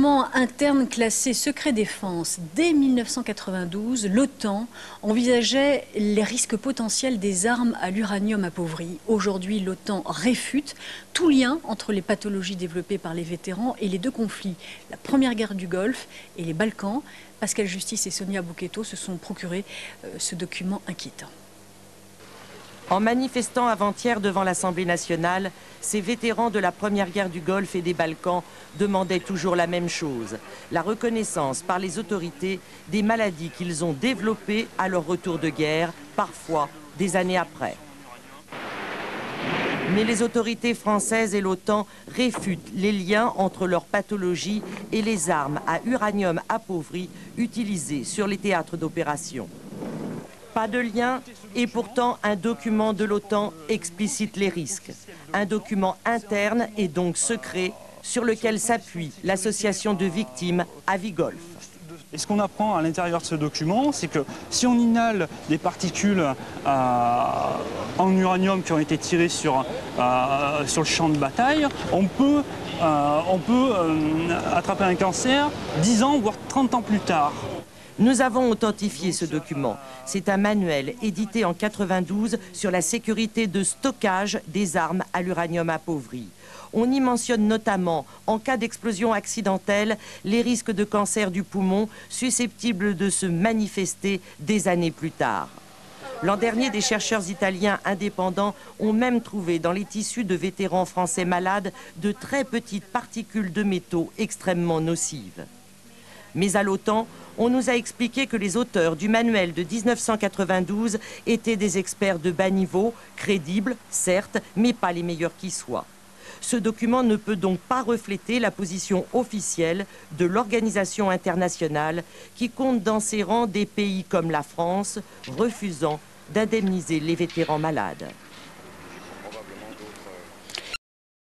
document interne classé secret défense. Dès 1992, l'OTAN envisageait les risques potentiels des armes à l'uranium appauvri. Aujourd'hui, l'OTAN réfute tout lien entre les pathologies développées par les vétérans et les deux conflits, la première guerre du Golfe et les Balkans. Pascal Justice et Sonia Bouketto se sont procurés ce document inquiétant. En manifestant avant-hier devant l'Assemblée nationale, ces vétérans de la première guerre du Golfe et des Balkans demandaient toujours la même chose, la reconnaissance par les autorités des maladies qu'ils ont développées à leur retour de guerre, parfois des années après. Mais les autorités françaises et l'OTAN réfutent les liens entre leurs pathologies et les armes à uranium appauvri utilisées sur les théâtres d'opération. Pas de lien, et pourtant un document de l'OTAN explicite les risques. Un document interne et donc secret sur lequel s'appuie l'association de victimes Avigolf. Et ce qu'on apprend à l'intérieur de ce document, c'est que si on inhale des particules en uranium qui ont été tirées sur le champ de bataille, on peut attraper un cancer 10 ans, voire 30 ans plus tard. Nous avons authentifié ce document. C'est un manuel édité en 92 sur la sécurité de stockage des armes à l'uranium appauvri. On y mentionne notamment, en cas d'explosion accidentelle, les risques de cancer du poumon susceptibles de se manifester des années plus tard. L'an dernier, des chercheurs italiens indépendants ont même trouvé dans les tissus de vétérans français malades de très petites particules de métaux extrêmement nocives. Mais à l'OTAN, on nous a expliqué que les auteurs du manuel de 1992 étaient des experts de bas niveau, crédibles, certes, mais pas les meilleurs qui soient. Ce document ne peut donc pas refléter la position officielle de l'organisation internationale qui compte dans ses rangs des pays comme la France, refusant d'indemniser les vétérans malades.